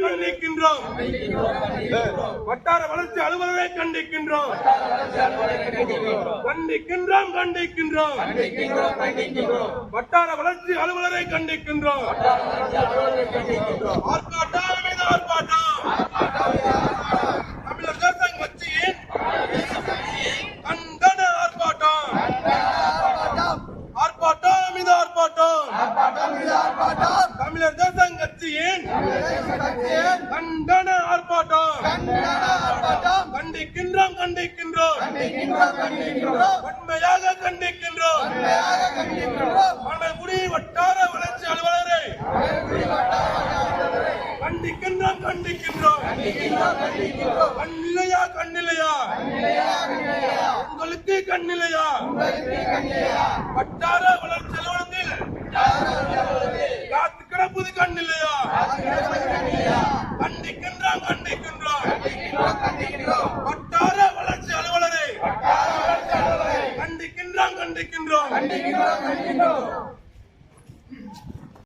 கண்டிக்கின்றோம். வட்டார வளர்ச்சி அலுவலரை கண்டிக்கின்றோம். வட்டார வளர்ச்சி அலுவலரை கண்டிக்கின்றோம். ஆர்ப்பாட்டம் மீது ஆர்ப்பாட்டம். தமிழர் தேசம் கட்சியின் கண்டன ஆர்ப்பாட்டம். ஆர்ப்பாட்டம் மீது ஆர்ப்பாட்டம். தமிழர் தேசம் கட்சியின் கண்டன ஆர்ப்பாட்டம். கண்டிக்கின்றோம். உண்மையாக கண்டிக்கின்றோம். மணக்குடி வட்டார வளர்ச்சி அலுவலரை கண்டிக்கின்றோம். கண்ணிலையா உங்களுக்கு கண்ணிலையா? வட்டார வளர்ச்சி அலுவலகத்தில் காத்து கிடப்பது கண்ணிலையா? கண்டிக்கின்றோம். வட்டார வளர்ச்சி அலுவலரை கண்டிக்கின்றோம்.